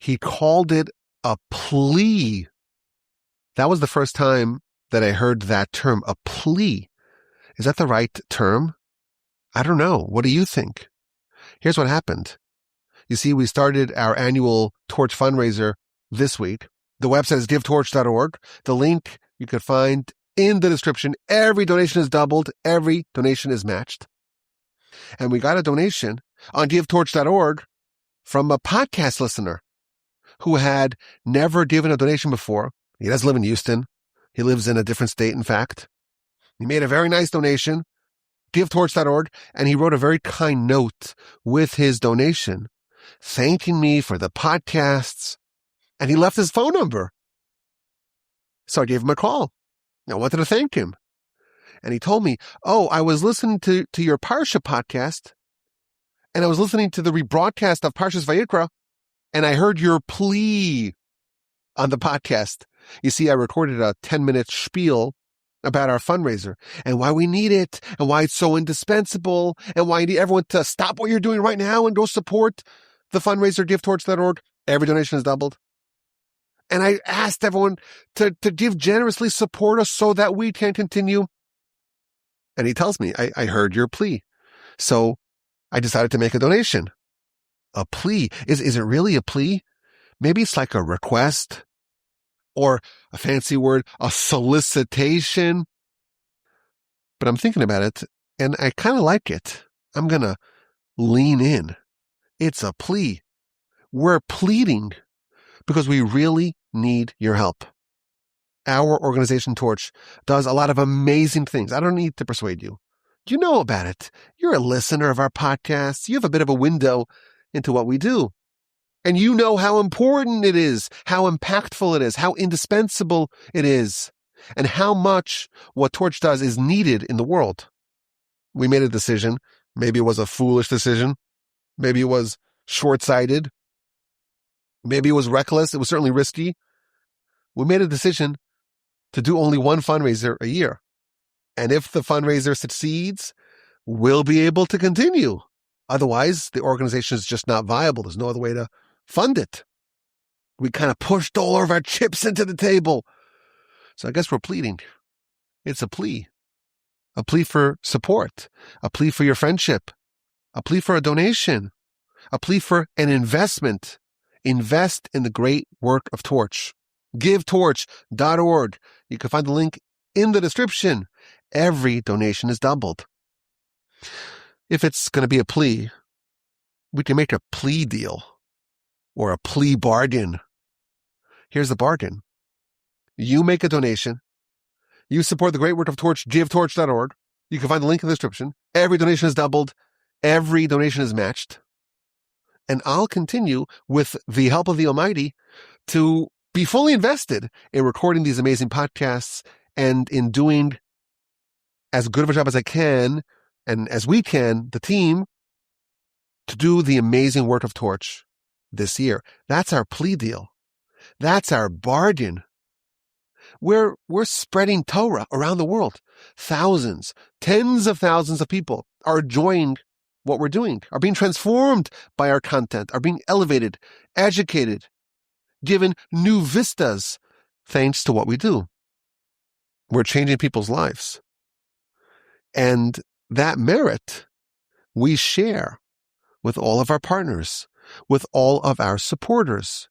He called it a plea. That was the first time that I heard that term, a plea. Is that the right term? I don't know. What do you think? Here's what happened. You see, we started our annual Torch fundraiser this week. The website is givetorch.org. The link you could find in the description. Every donation is doubled. Every donation is matched. And we got a donation on givetorch.org from a podcast listener who had never given a donation before. He doesn't live in Houston. He lives in a different state, in fact. He made a very nice donation, givetorch.org, and he wrote a very kind note with his donation, thanking me for the podcasts, and he left his phone number. So I gave him a call. I wanted to thank him. And he told me, I was listening to your Parsha podcast, and I was listening to the rebroadcast of Parsha's Vayikra, and I heard your plea on the podcast. You see, I recorded a 10-minute spiel about our fundraiser and why we need it and why it's so indispensable and why you need everyone to stop what you're doing right now and go support the fundraiser, givetorch.org. Every donation is doubled. And I asked everyone to give generously, support us so that we can continue. And he tells me, I heard your plea. So I decided to make a donation. A plea. Is it really a plea? Maybe it's like a request or a fancy word, a solicitation. But I'm thinking about it and I kind of like it. I'm going to lean in. It's a plea. We're pleading because we really need your help. Our organization, Torch, does a lot of amazing things. I don't need to persuade you. You know about it. You're a listener of our podcasts. You have a bit of a window into what we do. And you know how important it is, how impactful it is, how indispensable it is, and how much what Torch does is needed in the world. We made a decision. Maybe it was a foolish decision. Maybe it was short-sighted. Maybe it was reckless. It was certainly risky. We made a decision to do only one fundraiser a year. And if the fundraiser succeeds, we'll be able to continue. Otherwise, the organization is just not viable. There's no other way to fund it. We kind of pushed all of our chips into the table. So I guess we're pleading. It's a plea for support, a plea for your friendship, a plea for a donation, a plea for an investment. Invest in the great work of Torch. GiveTorch.org. You can find the link in the description. Every donation is doubled. If it's going to be a plea, we can make a plea deal or a plea bargain. Here's the bargain. You make a donation. You support the great work of Torch, givetorch.org. You can find the link in the description. Every donation is doubled. Every donation is matched. And I'll continue with the help of the Almighty to be fully invested in recording these amazing podcasts and in doing as good of a job as I can and as we can, the team, to do the amazing work of Torch this year. That's our plea deal. That's our bargain. We're spreading Torah around the world. Thousands, tens of thousands of people are enjoying what we're doing, are being transformed by our content, are being elevated, educated, given new vistas thanks to what we do. We're changing people's lives. And that merit we share with all of our partners, with all of our supporters,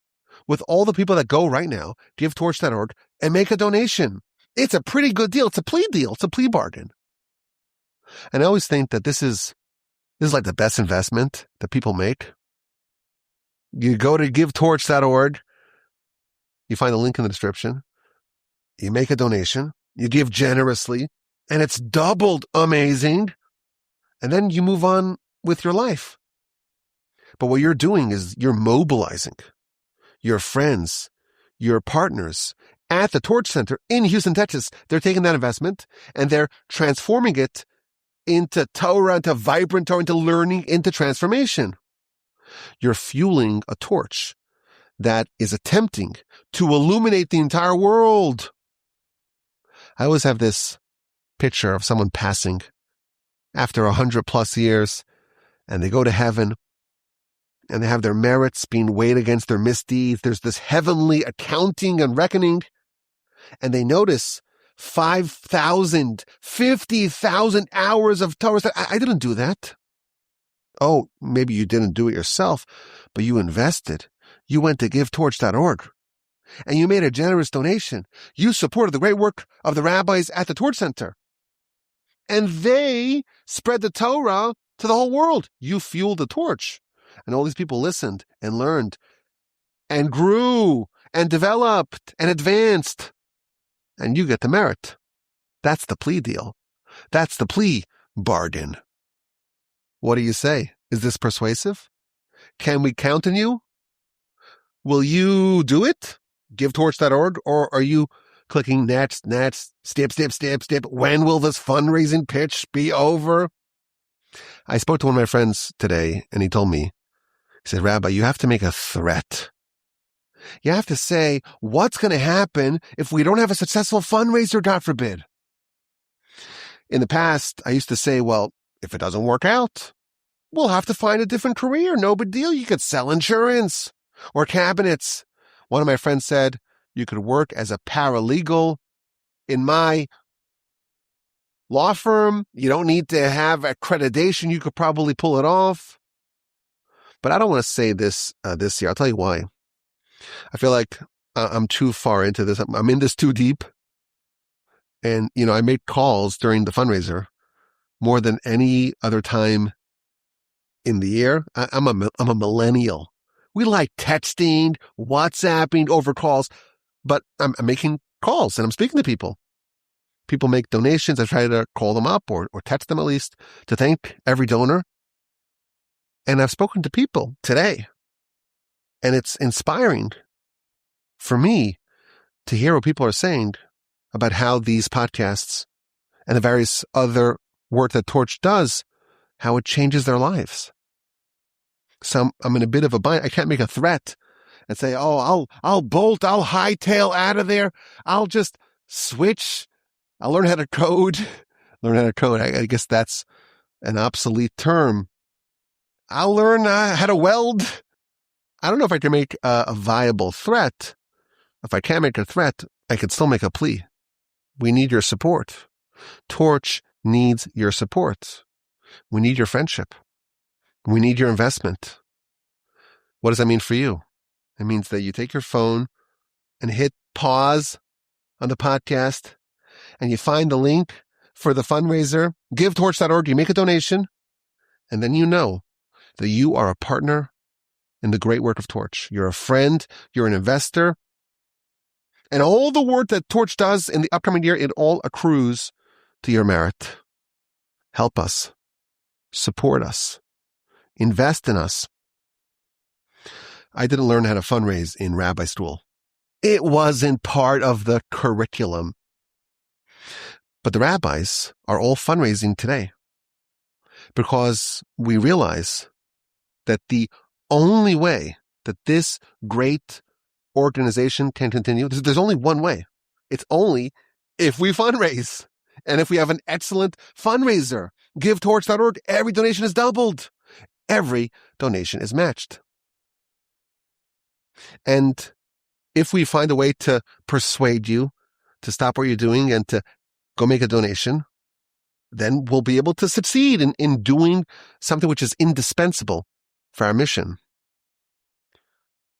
with all the people that go right now, givetorch.org, and make a donation. It's a pretty good deal. It's a plea deal. It's a plea bargain. And I always think that this is like the best investment that people make. You go to givetorch.org. You find the link in the description. You make a donation. You give generously. And it's doubled amazing. And then you move on with your life. But what you're doing is you're mobilizing your friends, your partners at the Torch Center in Houston, Texas. They're taking that investment and they're transforming it into Torah, into vibrant Torah, into learning, into transformation. You're fueling a torch that is attempting to illuminate the entire world. I always have this picture of someone passing after 100+ years, and they go to heaven, and they have their merits being weighed against their misdeeds. There's this heavenly accounting and reckoning, and they notice 5,000, 50,000 hours of Torah. I didn't do that. Oh, maybe you didn't do it yourself, but you invested. You went to givetorch.org, and you made a generous donation. You supported the great work of the rabbis at the Torch Center, and they spread the Torah to the whole world. You fueled the torch, and all these people listened and learned and grew and developed and advanced, and you get the merit. That's the plea deal. That's the plea bargain. What do you say? Is this persuasive? Can we count on you? Will you do it? GiveTorch.org? Or are you clicking next, skip? When will this fundraising pitch be over? I spoke to one of my friends today, and he told me, he said, Rabbi, you have to make a threat. You have to say, what's going to happen if we don't have a successful fundraiser, God forbid? In the past, I used to say, well, if it doesn't work out, we'll have to find a different career. No big deal. You could sell insurance or cabinets. One of my friends said, you could work as a paralegal in my law firm. You don't need to have accreditation. You could probably pull it off. But I don't want to say this this year. I'll tell you why. I feel like I'm too far into this. I'm in this too deep. And, I made calls during the fundraiser more than any other time in the year. I'm a millennial. We like texting, WhatsApping over calls, but I'm making calls and I'm speaking to people. People make donations. I try to call them up or text them at least to thank every donor. And I've spoken to people today, and it's inspiring for me to hear what people are saying about how these podcasts and the various other work that Torch does, how it changes their lives. So I'm in a bit of a bind. I can't make a threat and say, oh, I'll bolt, I'll hightail out of there. I'll just switch. I'll learn how to code. I guess that's an obsolete term. I'll learn how to weld. I don't know if I can make a viable threat. If I can't make a threat, I can still make a plea. We need your support. Torch needs your support. We need your friendship. We need your investment. What does that mean for you? It means that you take your phone and hit pause on the podcast and you find the link for the fundraiser, givetorch.org, you make a donation, and then you know that you are a partner in the great work of Torch. You're a friend, you're an investor, and all the work that Torch does in the upcoming year, it all accrues to your merit. Help us. Support us. Invest in us. I didn't learn how to fundraise in rabbi school. It wasn't part of the curriculum. But the rabbis are all fundraising today because we realize that the only way that this great organization can continue, there's only one way. It's only if we fundraise. And if we have an excellent fundraiser, givetorch.org, every donation is doubled. Every donation is matched. And if we find a way to persuade you to stop what you're doing and to go make a donation, then we'll be able to succeed in doing something which is indispensable for our mission.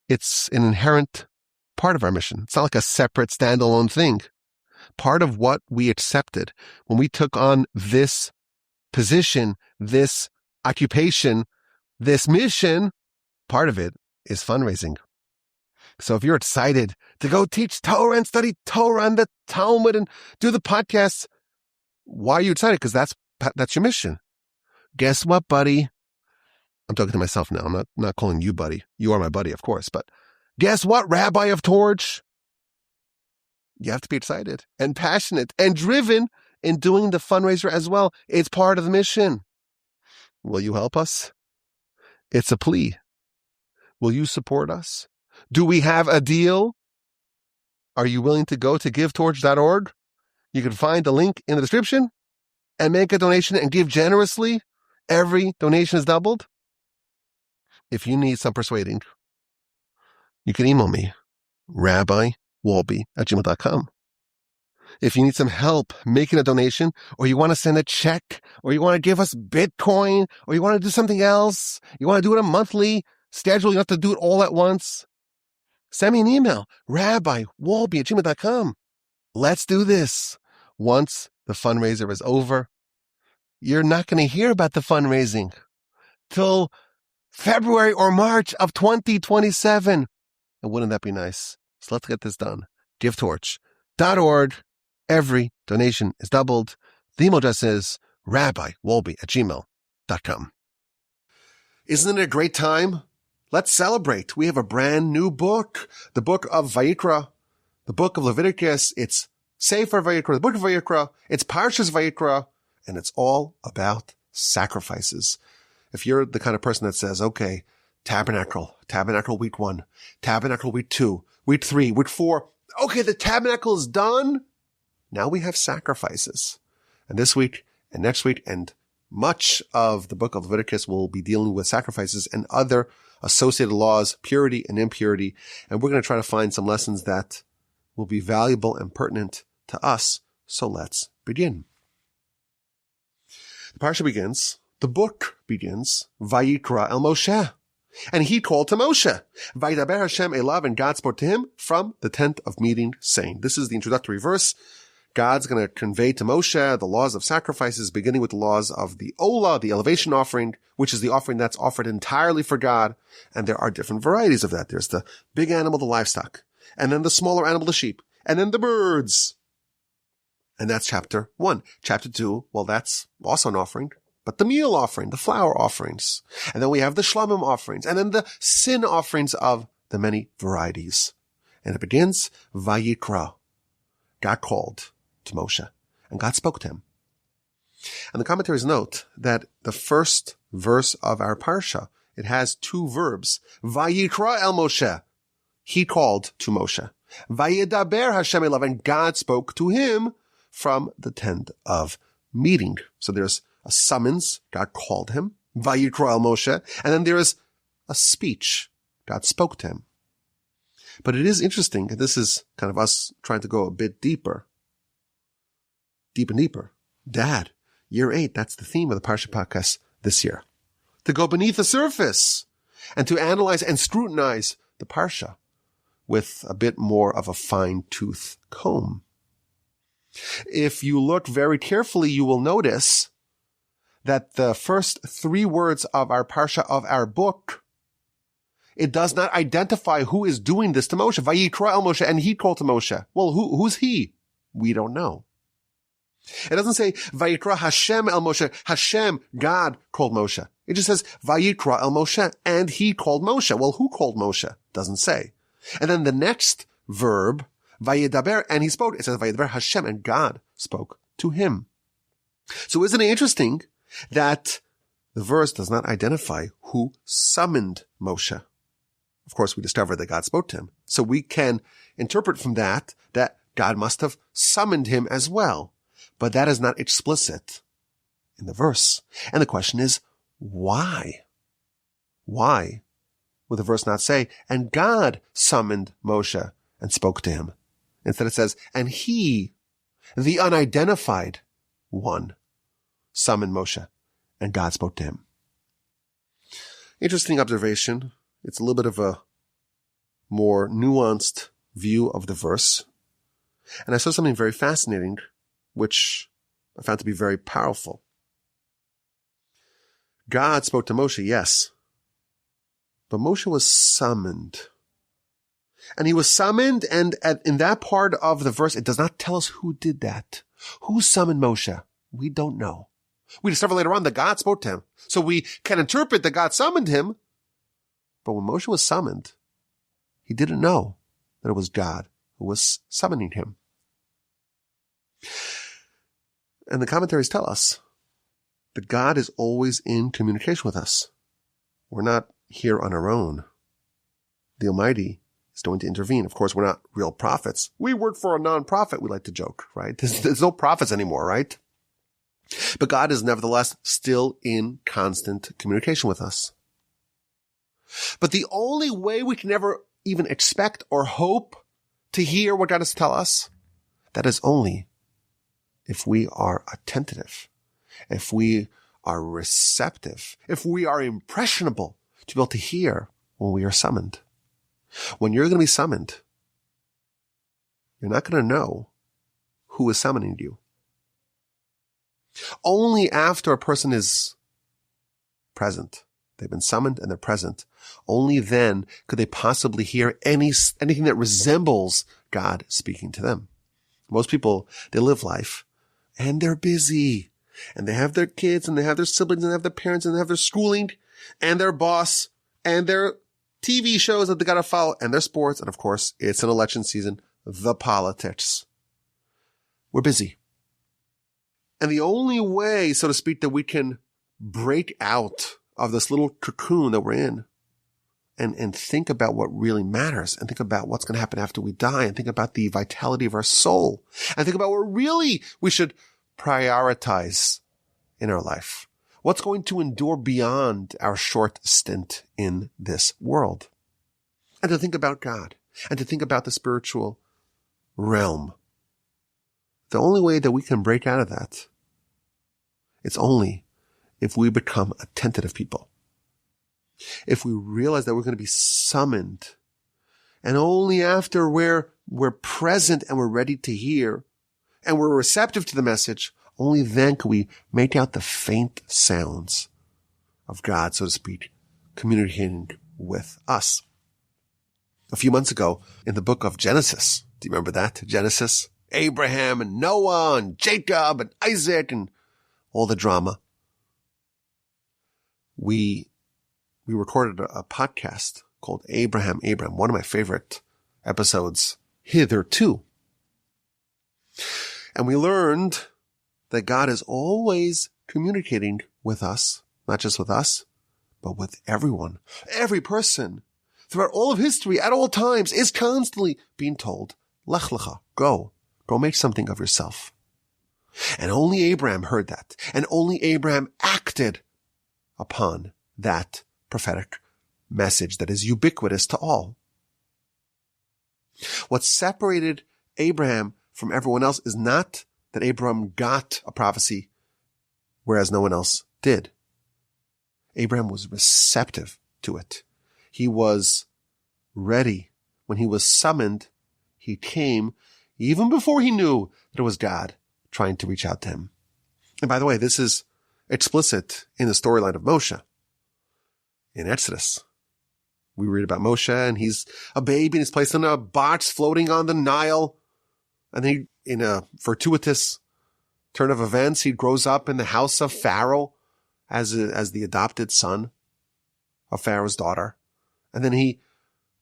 It's an inherent part of our mission. It's not like a separate standalone thing. Part of what we accepted when we took on this position, this occupation, this mission, part of it is fundraising. So if you're excited to go teach Torah and study Torah and the Talmud and do the podcasts, why are you excited? Because that's your mission. Guess what, buddy? I'm talking to myself now. I'm not calling you buddy. You are my buddy, of course. But guess what, Rabbi of Torch? You have to be excited and passionate and driven in doing the fundraiser as well. It's part of the mission. Will you help us? It's a plea. Will you support us? Do we have a deal? Are you willing to go to givetorch.org? You can find the link in the description and make a donation and give generously. Every donation is doubled. if you need some persuading, you can email me, rabbiwolbe@gmail.com. If you need some help making a donation, or you want to send a check, or you want to give us Bitcoin, or you want to do something else, you want to do it a monthly schedule, you don't have to do it all at once, send me an email, rabbiwolbe@gmail.com. Let's do this. Once the fundraiser is over, you're not going to hear about the fundraising till February or March of 2027. And wouldn't that be nice? So let's get this done. GiveTorch.org. Every donation is doubled. The email address is rabbiwolbe@gmail.com. Isn't it a great time? Let's celebrate. We have a brand new book, the Book of Vayikra, the Book of Leviticus. It's Sefer Vayikra, the Book of Vayikra. It's Parsha's Vayikra, and it's all about sacrifices. If you're the kind of person that says, okay, tabernacle week 1, tabernacle week 2, week 3, week 4. Okay, the tabernacle is done. Now we have sacrifices. And this week and next week and much of the Book of Leviticus will be dealing with sacrifices and other associated laws, purity and impurity. And we're going to try to find some lessons that will be valuable and pertinent to us. So let's begin. The Parsha begins, the book begins, Vayikra el Moshe. And he called to Moshe. Vayidaber Hashem elav, and God spoke to him from the tent of meeting, saying. This is the introductory verse. God's going to convey to Moshe the laws of sacrifices, beginning with the laws of the Olah, the elevation offering, which is the offering that's offered entirely for God. And there are different varieties of that. There's the big animal, the livestock, and then the smaller animal, the sheep, and then the birds. And that's chapter 1. Chapter 2, well, that's also an offering, but the meal offering, the flour offerings. And then we have the Shelamim offerings, and then the sin offerings of the many varieties. And it begins, Vayikra. God called to Moshe, and God spoke to him. And the commentaries note that the first verse of our Parsha, it has 2 verbs. Vayikra el Moshe. He called to Moshe. Vayidaber Hashem elav, and God spoke to him from the tent of meeting. So there's a summons, God called him, Vayikra el Moshe, and then there is a speech, God spoke to him. But it is interesting, and this is kind of us trying to go a bit deeper and deeper. Dad, year 8, that's the theme of the Parsha podcast this year. To go beneath the surface and to analyze and scrutinize the Parsha with a bit more of a fine-tooth comb. If you look very carefully, you will notice that the first 3 words of our Parsha, of our book, it does not identify who is doing this to Moshe. Vayikra el Moshe, and he called to Moshe. Well, who's he? We don't know. It doesn't say Vayikra Hashem el Moshe. Hashem, God, called Moshe. It just says Vayikra el Moshe, and he called Moshe. Well, who called Moshe? Doesn't say. And then the next verb, Vayidaber, and he spoke. It says Vayidaber Hashem, and God spoke to him. So isn't it interesting that the verse does not identify who summoned Moshe? Of course, we discover that God spoke to him. So we can interpret from that God must have summoned him as well. But that is not explicit in the verse. And the question is, why? Why would the verse not say, and God summoned Moshe and spoke to him? Instead it says, and he, the unidentified one, summoned Moshe and God spoke to him. Interesting observation. It's a little bit of a more nuanced view of the verse. And I saw something very fascinating, which I found to be very powerful. God spoke to Moshe, yes, but Moshe was summoned. And he was summoned, and in that part of the verse, it does not tell us who did that. Who summoned Moshe? We don't know. We discover later on that God spoke to him. So we can interpret that God summoned him, but when Moshe was summoned, he didn't know that it was God who was summoning him. And the commentaries tell us that God is always in communication with us. We're not here on our own. The Almighty is going to intervene. Of course, we're not real prophets. We work for a non-prophet, we like to joke, right? There's no prophets anymore, right? But God is nevertheless still in constant communication with us. But the only way we can ever even expect or hope to hear what God has to tell us, that is only if we are attentive, if we are receptive, if we are impressionable to be able to hear when we are summoned. When you're going to be summoned, you're not going to know who is summoning you. Only after a person is present, they've been summoned and they're present, only then could they possibly hear anything that resembles God speaking to them. Most people, they live life and they're busy and they have their kids and they have their siblings and they have their parents and they have their schooling and their boss and their TV shows that they got to follow and their sports. And of course, it's an election season, the politics. We're busy. And the only way, so to speak, that we can break out of this little cocoon that we're in and think about what really matters and think about what's going to happen after we die and think about the vitality of our soul and think about what really we should prioritize in our life. What's going to endure beyond our short stint in this world? And to think about God and to think about the spiritual realm. The only way that we can break out of that, it's only if we become attentive people. If we realize that we're going to be summoned, and only after we're present and we're ready to hear, and we're receptive to the message, only then can we make out the faint sounds of God, so to speak, communicating with us. A few months ago, in the book of Genesis, do you remember that? Genesis, Abraham and Noah and Jacob and Isaac and all the drama. We recorded a podcast called Abraham, one of my favorite episodes hitherto. And we learned that God is always communicating with us, not just with us, but with everyone. Every person throughout all of history at all times is constantly being told, Lech lecha, go make something of yourself. And only Abraham heard that. And only Abraham acted upon that prophetic message that is ubiquitous to all. What separated Abraham from everyone else is not that Abraham got a prophecy, whereas no one else did. Abraham was receptive to it. He was ready. When he was summoned, he came even before he knew that it was God trying to reach out to him. And by the way, this is explicit in the storyline of Moshe. In Exodus, we read about Moshe, and he's a baby and he's placed in a box floating on the Nile. And then in a fortuitous turn of events, he grows up in the house of Pharaoh as the adopted son of Pharaoh's daughter. And then he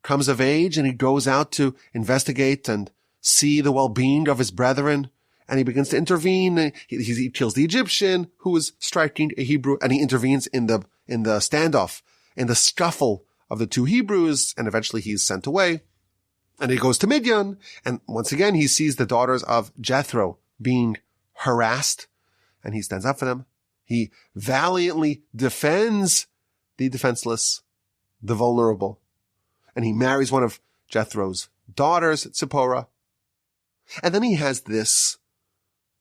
comes of age and he goes out to investigate and see the well-being of his brethren. And he begins to intervene. He kills the Egyptian who was striking a Hebrew, and he intervenes in the standoff, in the scuffle of the two Hebrews, and eventually he's sent away. And he goes to Midian, and once again he sees the daughters of Jethro being harassed, and he stands up for them. He valiantly defends the defenseless, the vulnerable, and he marries one of Jethro's daughters, Zipporah. And then he has this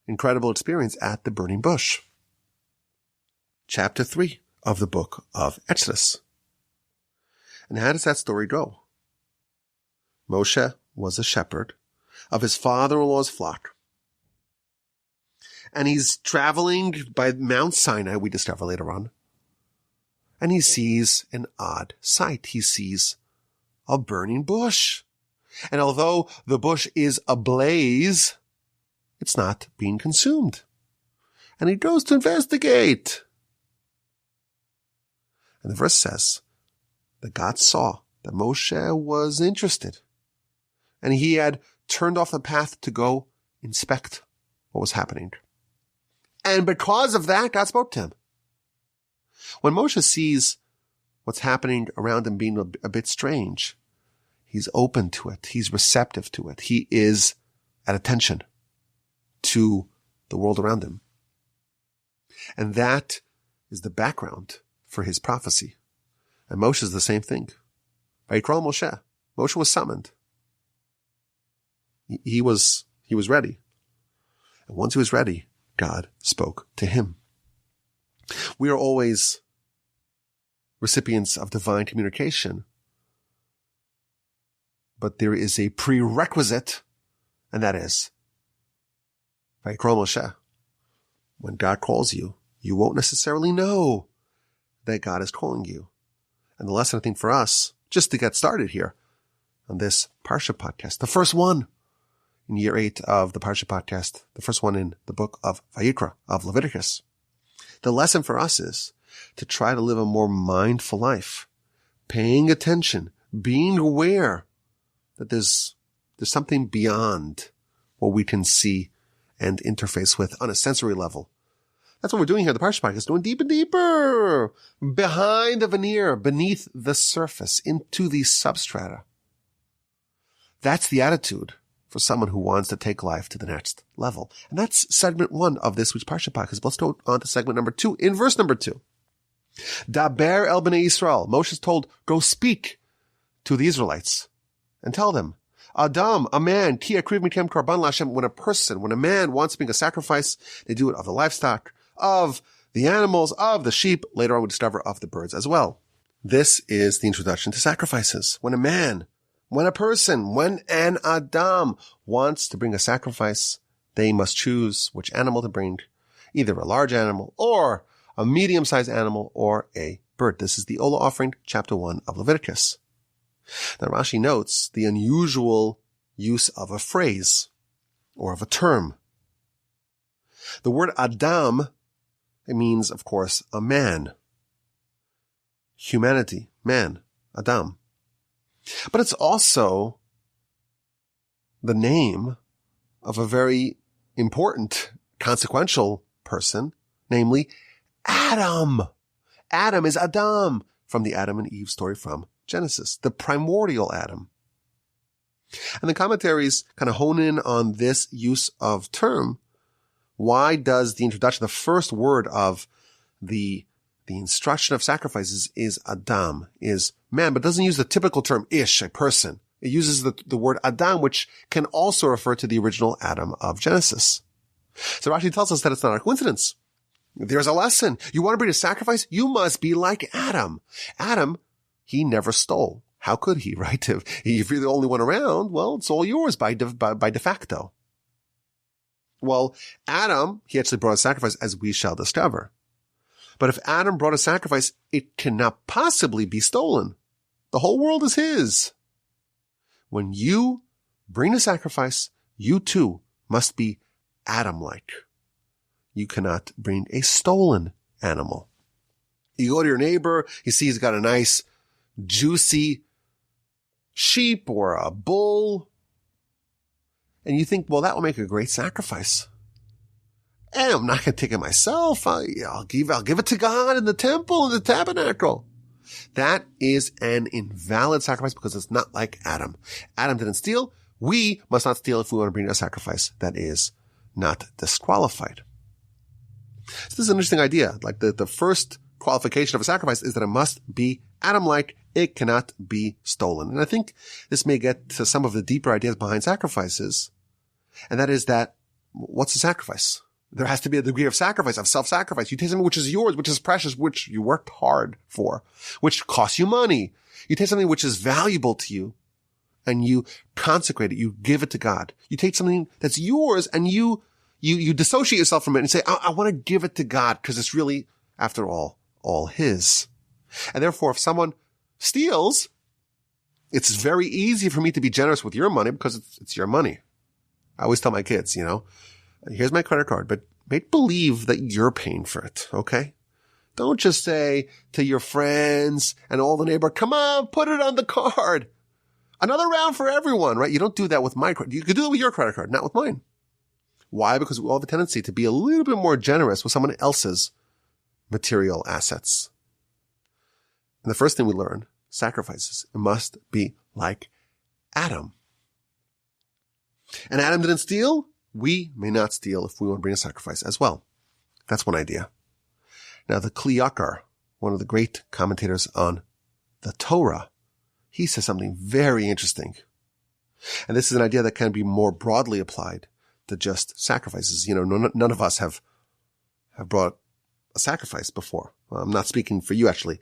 incredible experience at the burning bush. Chapter 3 of the book of Exodus. And how does that story go? Moshe was a shepherd of his father-in-law's flock. And he's traveling by Mount Sinai, we discover later on. And he sees an odd sight. He sees a burning bush. And although the bush is ablaze, it's not being consumed. And he goes to investigate. And the verse says that God saw that Moshe was interested. And he had turned off the path to go inspect what was happening. And because of that, God spoke to him. When Moshe sees what's happening around him being a bit strange, he's open to it. He's receptive to it. He is at attention to the world around him. And that is the background for his prophecy. And Moshe is the same thing. Vayikra Moshe. Moshe was summoned. He was ready. And once he was ready, God spoke to him. We are always recipients of divine communication. But there is a prerequisite, and that is Vayikra Moshe. When God calls you, you won't necessarily know that God is calling you. And the lesson, I think, for us, just to get started here on this Parsha podcast, the first one in year 8 of the Parsha podcast, the first one in the book of Vayikra, of Leviticus. The lesson for us is to try to live a more mindful life, paying attention, being aware that there's something beyond what we can see and interface with on a sensory level. That's what we're doing here at the Parsha podcast, going deeper and deeper, behind the veneer, beneath the surface, into the substrata. That's the attitude for someone who wants to take life to the next level. And that's segment 1 of this week's Parsha podcast. Let's go on to segment number 2, in verse number 2. Daber el bnei Yisrael. Moshe is told, go speak to the Israelites and tell them, Adam, a man, ki akriv mikem karban laHashem. When a man wants to bring a sacrifice, they do it of the livestock, of the animals, of the sheep. Later on, we discover of the birds as well. This is the introduction to sacrifices. When an Adam wants to bring a sacrifice, they must choose which animal to bring, either a large animal or a medium-sized animal or a bird. This is the Ola offering, chapter 1 of Leviticus. Now Rashi notes the unusual use of a phrase or of a term. The word Adam, it means, of course, a man. Humanity, man, Adam. But it's also the name of a very important, consequential person, namely Adam. Adam is Adam, from the Adam and Eve story from Genesis, the primordial Adam. And the commentaries kind of hone in on this use of term. Why does the introduction, the first word of the instruction of sacrifices is Adam, is man, but doesn't use the typical term ish, a person. It uses the word Adam, which can also refer to the original Adam of Genesis. So Rashi tells us that it's not a coincidence. There's a lesson. You want to bring a sacrifice? You must be like Adam. Adam, he never stole. How could he, right? If you're the only one around, well, it's all yours by de facto. Well, Adam, he actually brought a sacrifice, as we shall discover. But if Adam brought a sacrifice, it cannot possibly be stolen. The whole world is his. When you bring a sacrifice, you too must be Adam-like. You cannot bring a stolen animal. You go to your neighbor, you see he's got a nice, juicy sheep or a bull, and you think, well, that will make a great sacrifice. And I'm not going to take it myself. I'll give it to God in the temple, in the tabernacle. That is an invalid sacrifice because it's not like Adam. Adam didn't steal. We must not steal if we want to bring a sacrifice that is not disqualified. So this is an interesting idea. Like the first qualification of a sacrifice is that it must be Adam-like. It cannot be stolen. And I think this may get to some of the deeper ideas behind sacrifices. And that is that, what's a sacrifice? There has to be a degree of sacrifice, of self-sacrifice. You take something which is yours, which is precious, which you worked hard for, which costs you money. You take something which is valuable to you and you consecrate it. You give it to God. You take something that's yours and you dissociate yourself from it and say, I want to give it to God because it's really, after all his. And therefore, if someone steals, it's very easy for me to be generous with your money because it's your money. I always tell my kids, here's my credit card, but make believe that you're paying for it, okay? Don't just say to your friends and all the neighbor, come on, put it on the card. Another round for everyone, right? You don't do that with my credit. You could do it with your credit card, not with mine. Why? Because we all have a tendency to be a little bit more generous with someone else's material assets. And the first thing we learn, sacrifices, it must be like Adam. And Adam didn't steal. We may not steal if we want to bring a sacrifice as well. That's one idea. Now, the Kli Yakar, one of the great commentators on the Torah, he says something very interesting. And this is an idea that can be more broadly applied to just sacrifices. None of us have brought a sacrifice before. Well, I'm not speaking for you, actually.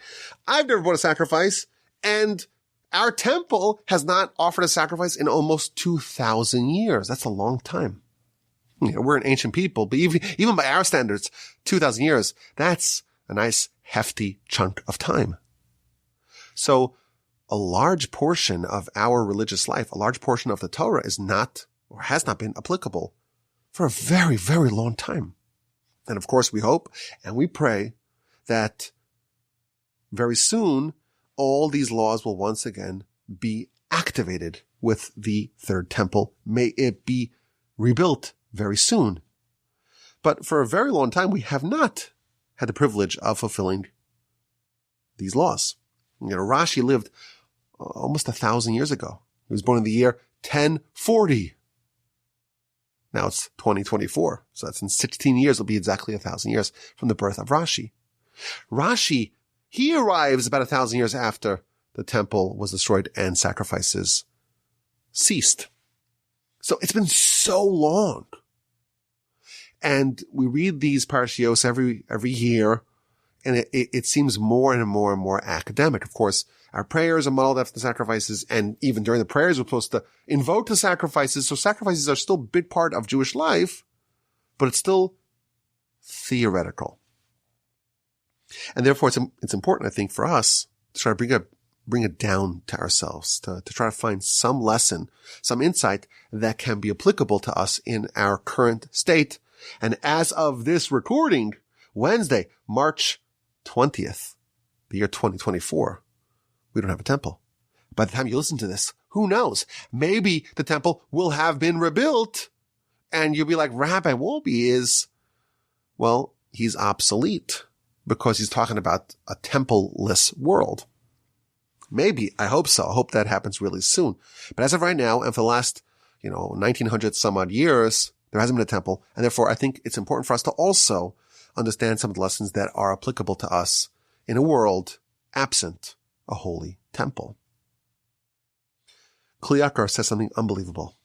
I've never brought a sacrifice, and our temple has not offered a sacrifice in almost 2,000 years. That's a long time. We're an ancient people, but even by our standards, 2,000 years, that's a nice, hefty chunk of time. So a large portion of our religious life, a large portion of the Torah is not or has not been applicable for a very, very long time. And of course, we hope and we pray that very soon all these laws will once again be activated with the third temple. May it be rebuilt very soon. But for a very long time, we have not had the privilege of fulfilling these laws. Rashi lived almost 1,000 years ago. He was born in the year 1040. Now it's 2024. So that's in 16 years. It'll be exactly 1,000 years from the birth of Rashi. Rashi, he arrives about 1,000 years after the temple was destroyed and sacrifices ceased. So it's been so long. And we read these parshios every year, and it seems more and more and more academic. Of course, our prayers are modeled after the sacrifices, and even during the prayers, we're supposed to invoke the sacrifices. So sacrifices are still a big part of Jewish life, but it's still theoretical. And therefore, it's important, I think, for us to try to bring it down to ourselves, to try to find some lesson, some insight that can be applicable to us in our current state. And as of this recording, Wednesday, March 20th, the year 2024, we don't have a temple. By the time you listen to this, who knows? Maybe the temple will have been rebuilt, and you'll be like, Rabbi Wolbe he's obsolete because he's talking about a temple-less world. Maybe. I hope so. I hope that happens really soon. But as of right now, and for the last, 1900 some odd years, there hasn't been a temple. And therefore, I think it's important for us to also understand some of the lessons that are applicable to us in a world absent a holy temple. Kliakar says something unbelievable.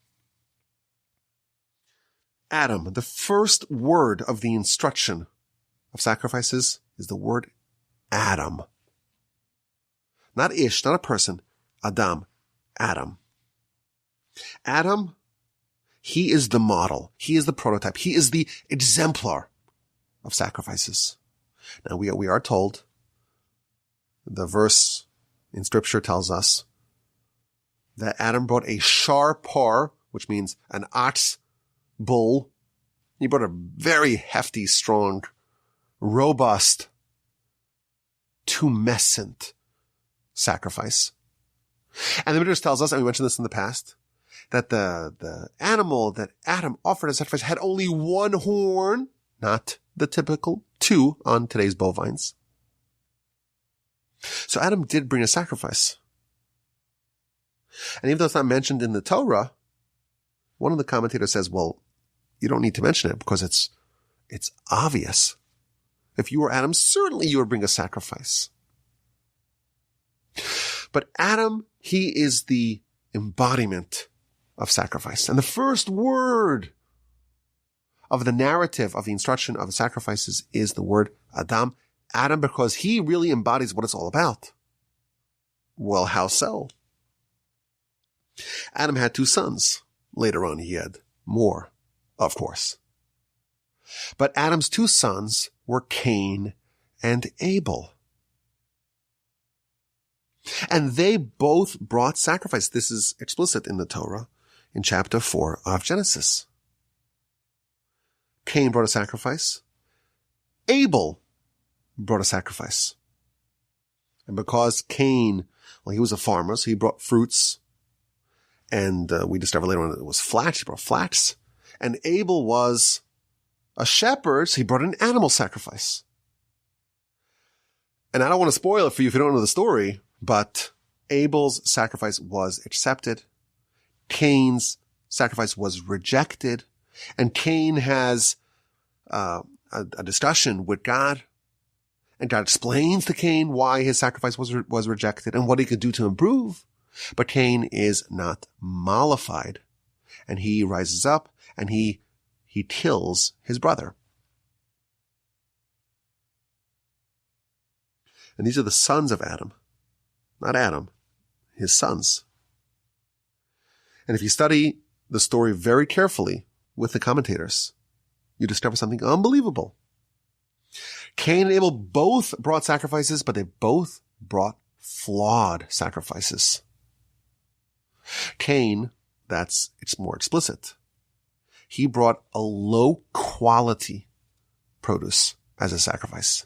Adam, the first word of the instruction of sacrifices is the word Adam. Not Ish, not a person. Adam. Adam. Adam, he is the model. He is the prototype. He is the exemplar of sacrifices. Now we are told, the verse in scripture tells us that Adam brought a shar par, which means an ox bull. He brought a very hefty, strong, robust, tumescent sacrifice. And the Midrash tells us, and we mentioned this in the past, that the animal that Adam offered as sacrifice had only one horn, not the typical two on today's bovines. So Adam did bring a sacrifice. And even though it's not mentioned in the Torah, one of the commentators says, well, you don't need to mention it because it's obvious. If you were Adam, certainly you would bring a sacrifice. But Adam, he is the embodiment of sacrifice. And the first word of the narrative of the instruction of the sacrifices is the word Adam. Adam, because he really embodies what it's all about. Well, how so? Adam had two sons. Later on, he had more, of course. But Adam's two sons were Cain and Abel. And they both brought sacrifice. This is explicit in the Torah in chapter 4 of Genesis. Cain brought a sacrifice. Abel brought a sacrifice. And because Cain, he was a farmer, so he brought fruits. And we discovered later on that it was flax. He brought flax. And Abel was a shepherd, so he brought an animal sacrifice. And I don't want to spoil it for you if you don't know the story, but Abel's sacrifice was accepted. Cain's sacrifice was rejected. And Cain has a discussion with God. And God explains to Cain why his sacrifice was rejected and what he could do to improve. But Cain is not mollified. And he rises up and he kills his brother. And these are the sons of Adam. Not Adam, his sons. And if you study the story very carefully with the commentators, you discover something unbelievable. Cain and Abel both brought sacrifices, but they both brought flawed sacrifices. Cain, it's more explicit. He brought a low quality produce as a sacrifice.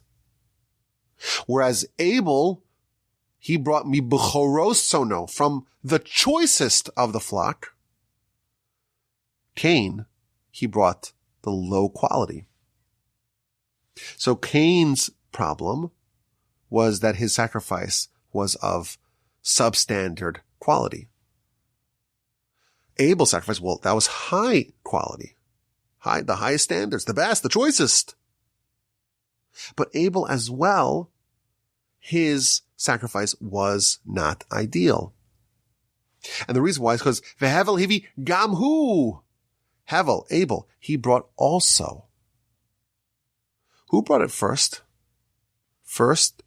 Whereas Abel, he brought mi b'choros sono, from the choicest of the flock. Cain, he brought the low quality. So Cain's problem was that his sacrifice was of substandard quality. Abel's sacrifice, well, that was high quality. The highest standards, the best, the choicest. But Abel as well, his sacrifice was not ideal. And the reason why is because Vehevel hivi gamhu. Hevel, Abel, he brought also. Who brought it first? First,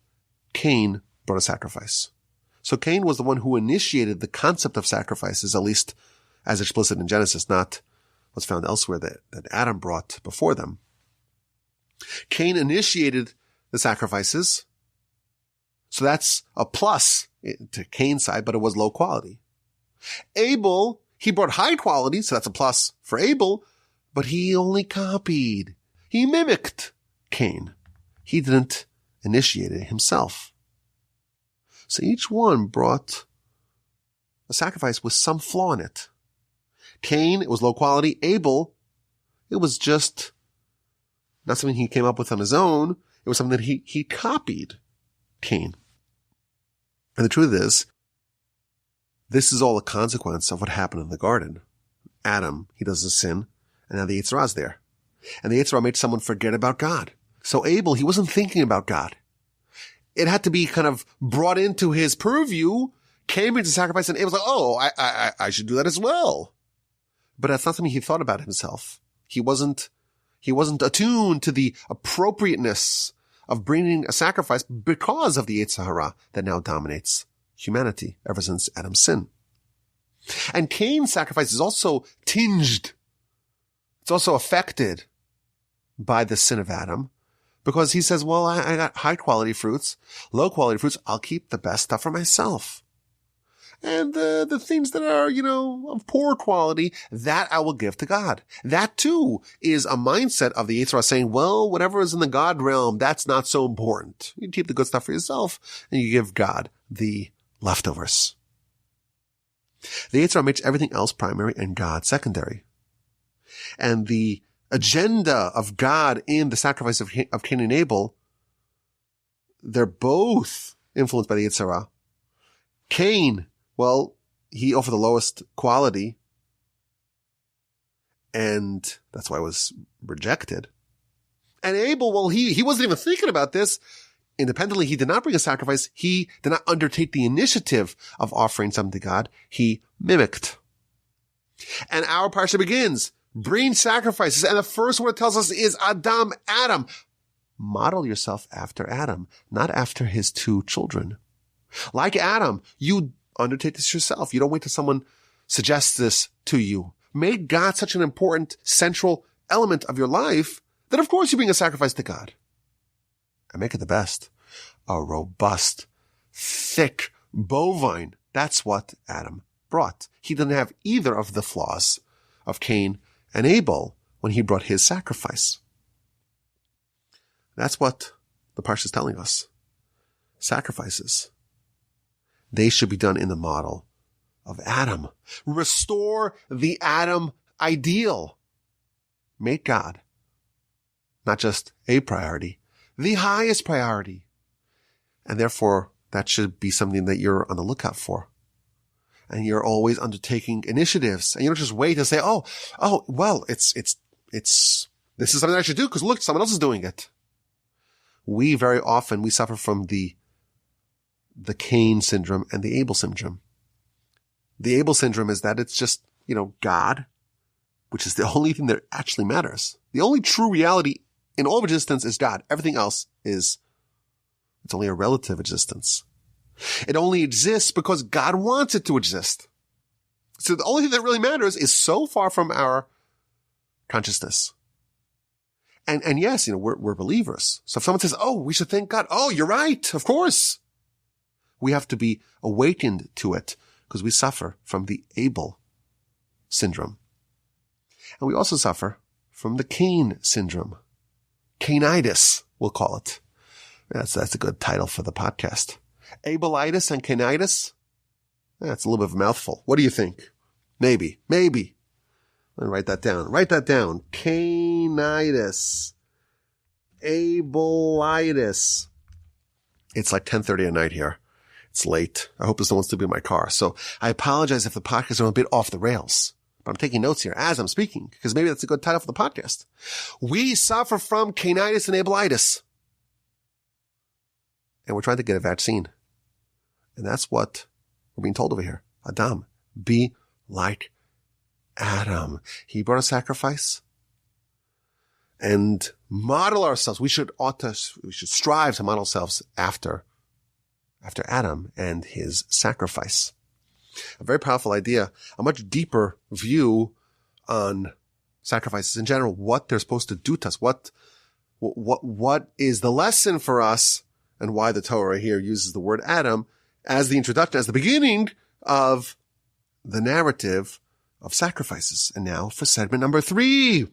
Cain brought a sacrifice. So Cain was the one who initiated the concept of sacrifices, at least as explicit in Genesis, not what's found elsewhere that Adam brought before them. Cain initiated the sacrifices. So that's a plus to Cain's side, but it was low quality. Abel, he brought high quality, so that's a plus for Abel, but he only copied. He mimicked Cain. He didn't initiate it himself. So each one brought a sacrifice with some flaw in it. Cain, it was low quality. Abel, it was just not something he came up with on his own. It was something that he copied Cain. And the truth is, this is all a consequence of what happened in the garden. Adam, he does a sin, and now the Yetzer Hara is there. And the Yetzer Hara made someone forget about God. So Abel, he wasn't thinking about God. It had to be kind of brought into his purview, came into sacrifice, and Abel's like, oh, I should do that as well. But that's not something he thought about himself. He wasn't attuned to the appropriateness of bringing a sacrifice because of the Yetzer Hara that now dominates humanity ever since Adam's sin. And Cain's sacrifice is also tinged. It's also affected by the sin of Adam because he says, well, I got high quality fruits, low quality fruits. I'll keep the best stuff for myself. And the things that are, of poor quality, that I will give to God. That too is a mindset of the Yetzer Hara saying, well, whatever is in the God realm, that's not so important. You keep the good stuff for yourself and you give God the leftovers. The Yetzer Hara makes everything else primary and God secondary. And the agenda of God in the sacrifice of Cain and Abel, they're both influenced by the Yetzer Hara. Cain, well, he offered the lowest quality, and that's why it was rejected. And Abel, well, he wasn't even thinking about this. Independently, he did not bring a sacrifice. He did not undertake the initiative of offering something to God. He mimicked. And our Parsha begins, bring sacrifices. And the first one it tells us is Adam. Model yourself after Adam, not after his two children. Like Adam, you undertake this yourself. You don't wait till someone suggests this to you. Make God such an important central element of your life that of course you bring a sacrifice to God. And make it the best. A robust, thick bovine. That's what Adam brought. He didn't have either of the flaws of Cain and Abel when he brought his sacrifice. That's what the Parsha is telling us. Sacrifices. They should be done in the model of Adam. Restore the Adam ideal. Make God not just a priority, the highest priority. And therefore, that should be something that you're on the lookout for. And you're always undertaking initiatives. And you don't just wait and say, oh, well, this is something I should do because look, someone else is doing it. we very often, we suffer from the Cain syndrome and the Abel syndrome. The Abel syndrome is that it's just, God, which is the only thing that actually matters. The only true reality in all of existence is God. Everything else it's only a relative existence. It only exists because God wants it to exist. So the only thing that really matters is so far from our consciousness. And yes, we're believers. So if someone says, oh, we should thank God. Oh, you're right. Of course. We have to be awakened to it because we suffer from the Abel syndrome. And we also suffer from the Cain syndrome. Cainitis, we'll call it. That's a good title for the podcast. Abelitis and Cainitis. That's a little bit of a mouthful. What do you think? Maybe. Let me write that down. Cainitis. Abelitis. It's like 10:30 at night here. It's late. I hope there's no one sleeping in my car. So I apologize if the podcast is a bit off the rails. But I'm taking notes here as I'm speaking, because maybe that's a good title for the podcast. We suffer from Cainitis and Abelitis. And we're trying to get a vaccine. And that's what we're being told over here. Adam, be like Adam. He brought a sacrifice. And model ourselves. We should strive to model ourselves after Adam and his sacrifice. A very powerful idea, a much deeper view on sacrifices in general, what they're supposed to do to us, what is the lesson for us, and why the Torah here uses the word Adam as the introduction, as the beginning of the narrative of sacrifices. And now for segment number 3.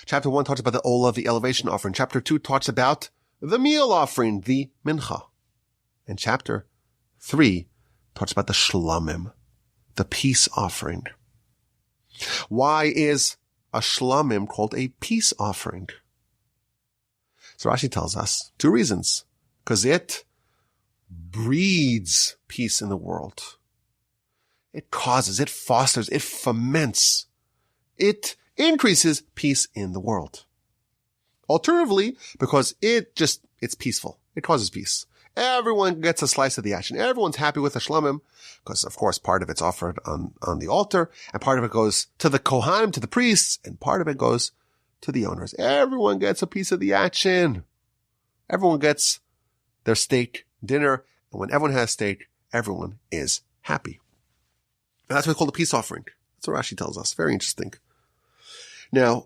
Chapter 1 talks about the Olah, the elevation offering. Chapter 2 talks about the meal offering, the mincha. And chapter 3 talks about the Shelamim, the peace offering. Why is a Shelamim called a peace offering? So Rashi tells us 2 reasons. Because it breeds peace in the world. It causes, it fosters, it foments, it increases peace in the world. Alternatively, because it's peaceful. It causes peace. Everyone gets a slice of the action. Everyone's happy with the Shelamim, because of course part of it's offered on the altar, and part of it goes to the Kohanim, to the priests, and part of it goes to the owners. Everyone gets a piece of the action. Everyone gets their steak dinner, and when everyone has steak, everyone is happy. And that's what we call the peace offering. That's what Rashi tells us. Very interesting. Now,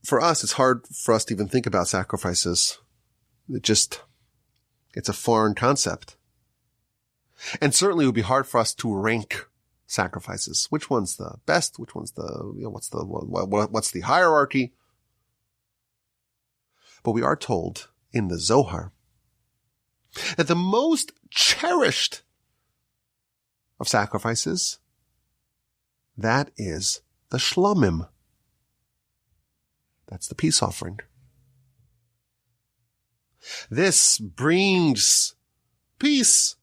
for us, it's hard for us to even think about sacrifices. It's a foreign concept. And certainly it would be hard for us to rank sacrifices. Which one's the best? Which one's what's the hierarchy? But we are told in the Zohar that the most cherished of sacrifices, that is the Shelamim. That's the peace offering. This brings peace,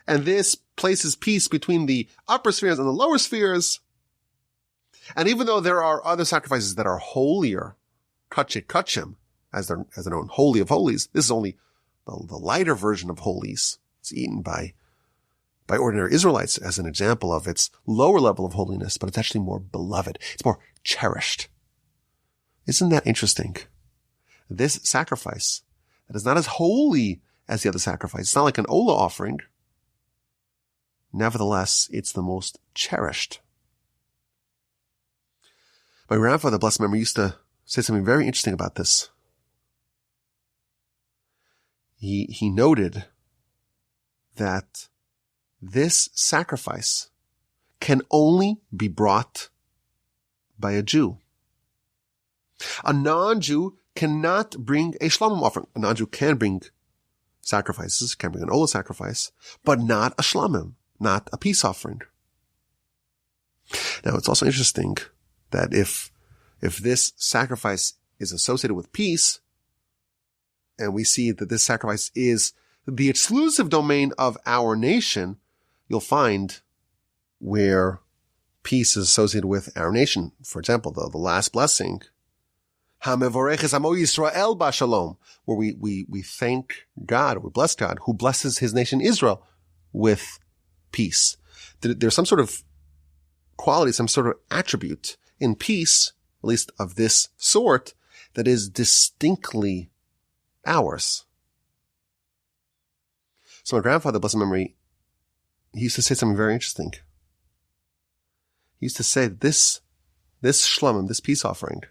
and this places peace between the upper spheres and the lower spheres. And even though there are other sacrifices that are holier, kachim, as their own holy of holies, this is only the lighter version of holies. It's eaten by ordinary Israelites as an example of its lower level of holiness, but it's actually more beloved. It's more cherished. Isn't that interesting? This sacrifice that is not as holy as the other sacrifice. It's not like an Olah offering. Nevertheless, it's the most cherished. My grandfather, blessed memory, used to say something very interesting about this. He noted that this sacrifice can only be brought by a Jew. A non-Jew cannot bring a Shelamim offering. A non-Jew can bring sacrifices, can bring an Olah sacrifice, but not a Shelamim, not a peace offering. Now, it's also interesting that if this sacrifice is associated with peace, and we see that this sacrifice is the exclusive domain of our nation, you'll find where peace is associated with our nation. For example, the last blessing HaMevoreches Amo Yisrael B'Shalom, where we thank God, we bless God, who blesses his nation Israel with peace. There's some sort of quality, some sort of attribute in peace, at least of this sort, that is distinctly ours. So my grandfather, blessed memory, he used to say something very interesting. He used to say that this Shelamim, this peace offering,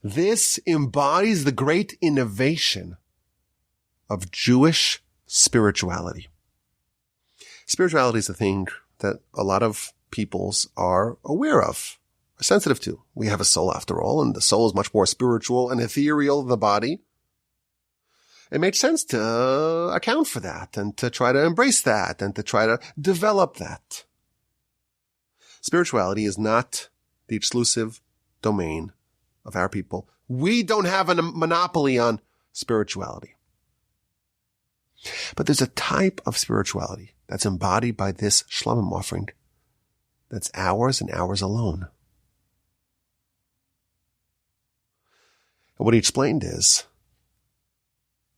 this embodies the great innovation of Jewish spirituality. Spirituality is a thing that a lot of peoples are aware of, are sensitive to. We have a soul after all, and the soul is much more spiritual and ethereal than the body. It makes sense to account for that and to try to embrace that and to try to develop that. Spirituality is not the exclusive domain of our people. We don't have a monopoly on spirituality. But there's a type of spirituality that's embodied by this Shelamim offering that's ours and ours alone. And what he explained is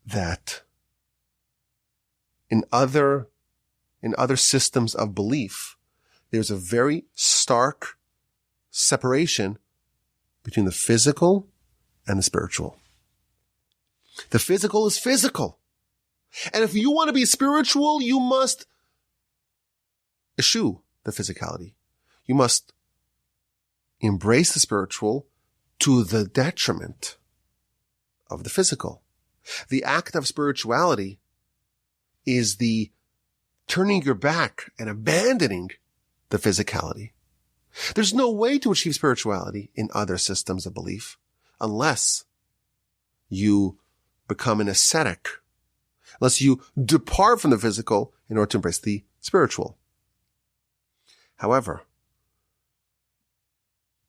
that in other systems of belief, there's a very stark separation between the physical and the spiritual. The physical is physical. And if you want to be spiritual, you must eschew the physicality. You must embrace the spiritual to the detriment of the physical. The act of spirituality is the turning your back and abandoning the physicality. There's no way to achieve spirituality in other systems of belief unless you become an ascetic, unless you depart from the physical in order to embrace the spiritual. However,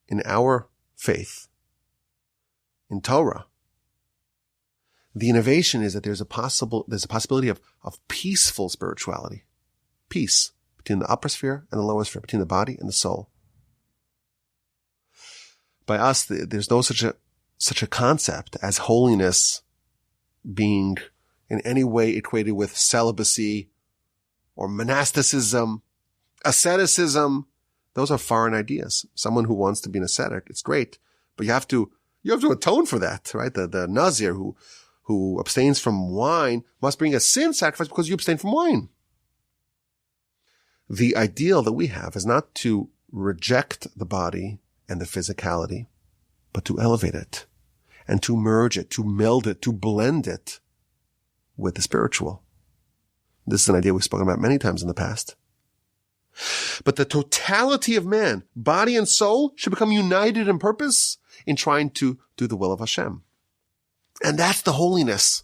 in our faith, in Torah, the innovation is that there's a possibility of peaceful spirituality. Peace between the upper sphere and the lower sphere, between the body and the soul. By us, there's no such a concept as holiness being in any way equated with celibacy or monasticism, asceticism. Those are foreign ideas. Someone who wants to be an ascetic, it's great, but you have to atone for that, right? The Nazir who abstains from wine must bring a sin sacrifice because you abstain from wine. The ideal that we have is not to reject the body and the physicality, but to elevate it and to merge it, to meld it, to blend it with the spiritual. This is an idea we've spoken about many times in the past. But the totality of man, body and soul, should become united in purpose in trying to do the will of Hashem. And that's the holiness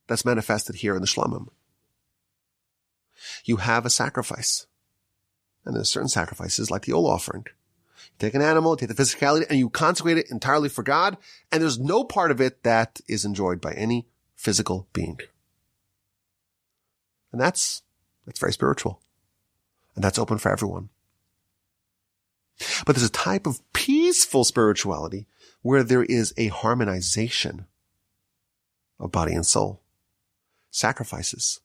that's manifested here in the Shelamim. You have a sacrifice. And there's certain sacrifices like the Ola offering. You take an animal, take the physicality, and you consecrate it entirely for God, and there's no part of it that is enjoyed by any physical being. And that's very spiritual. And that's open for everyone. But there's a type of peaceful spirituality where there is a harmonization of body and soul. Sacrifices.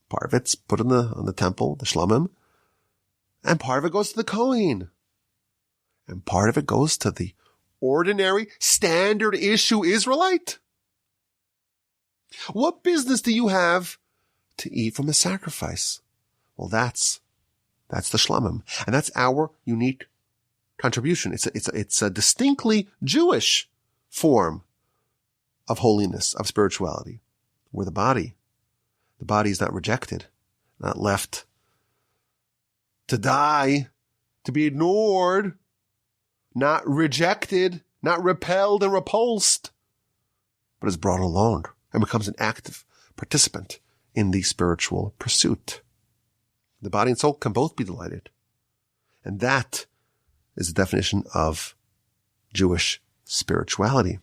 Part of it's put on the temple, the Shelamim, and part of it goes to the Kohen. And part of it goes to the ordinary, standard issue Israelite. What business do you have to eat from a sacrifice? Well, that's the Shelamim. And that's our unique contribution. It's a distinctly Jewish form of holiness, of spirituality, where the body is not rejected, not left to die, to be ignored, not rejected, not repelled and repulsed, but is brought along and becomes an active participant in the spiritual pursuit. The body and soul can both be delighted. And that is the definition of Jewish spirituality.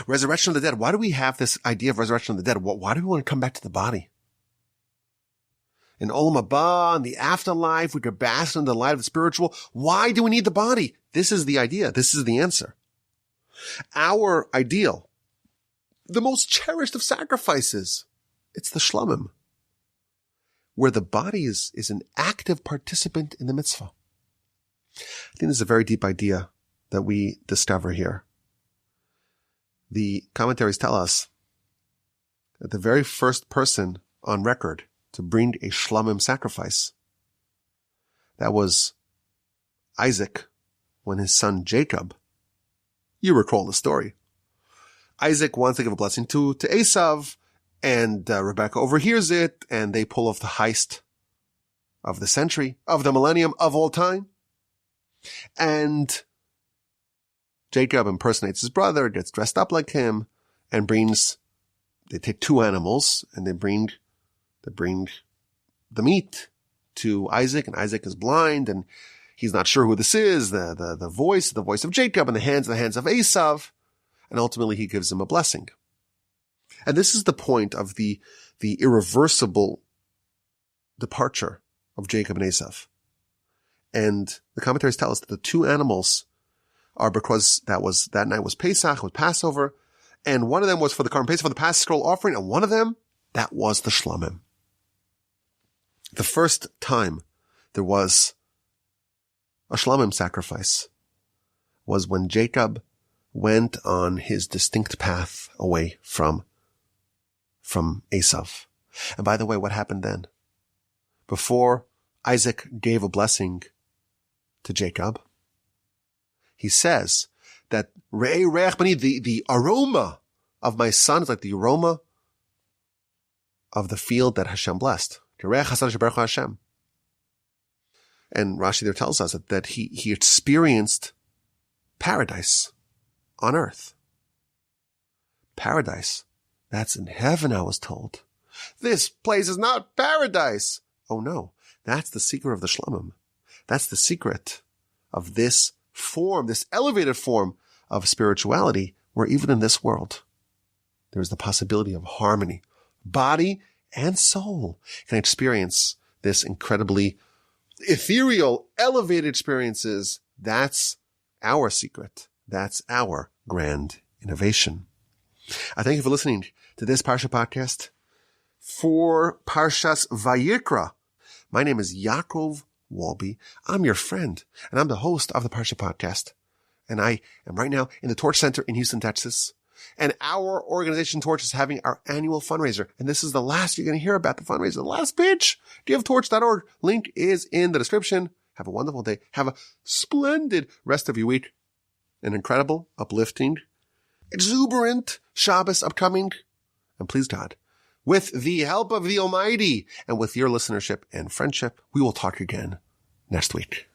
Resurrection of the dead. Why do we have this idea of resurrection of the dead? Why do we want to come back to the body? In Olam Haba, in the afterlife, we could bask in the light of the spiritual. Why do we need the body? This is the idea. This is the answer. Our ideal, the most cherished of sacrifices, it's the Shelamim, where the body is an active participant in the mitzvah. I think this is a very deep idea that we discover here. The commentaries tell us that the very first person on record to bring a Shelamim sacrifice, that was Isaac, when his son Jacob, you recall the story. Isaac wants to give a blessing to Esav, and Rebecca overhears it, and they pull off the heist of the century, of the millennium, of all time. And Jacob impersonates his brother, gets dressed up like him, and they take two animals, and they bring the meat to Isaac, and Isaac is blind, and he's not sure who this is, the voice of Jacob, and the hands of Esav, and ultimately he gives him a blessing. And this is the point of the irreversible departure of Jacob and Esav. And the commentaries tell us that the two animals are because that night was Pesach, was Passover, and one of them was for the Korban Pesach, for the Paschal offering, and one of them, that was the Shelamim. The first time there was a Shelamim sacrifice was when Jacob went on his distinct path away from Esav. And by the way, what happened then? Before Isaac gave a blessing to Jacob, he says that the aroma of my son is like the aroma of the field that Hashem blessed. And Rashi there tells us that he experienced paradise on earth. Paradise. That's in heaven, I was told. This place is not paradise. Oh no, that's the secret of the Shelamim. That's the secret of this form, this elevated form of spirituality, where even in this world, there's the possibility of harmony. Body and soul can experience this incredibly ethereal, elevated experiences. That's our secret. That's our grand innovation. I thank you for listening to this Parsha podcast for Parshas Vayikra. My name is Yaakov Walby. I'm your friend, and I'm the host of the Parsha podcast. And I am right now in the Torch Center in Houston, Texas. And our organization, Torch, is having our annual fundraiser. And this is the last you're going to hear about the fundraiser, the last pitch. GiveTorch.org. Link is in the description. Have a wonderful day. Have a splendid rest of your week. An incredible, uplifting, exuberant Shabbos upcoming. And please God, with the help of the Almighty and with your listenership and friendship, we will talk again next week.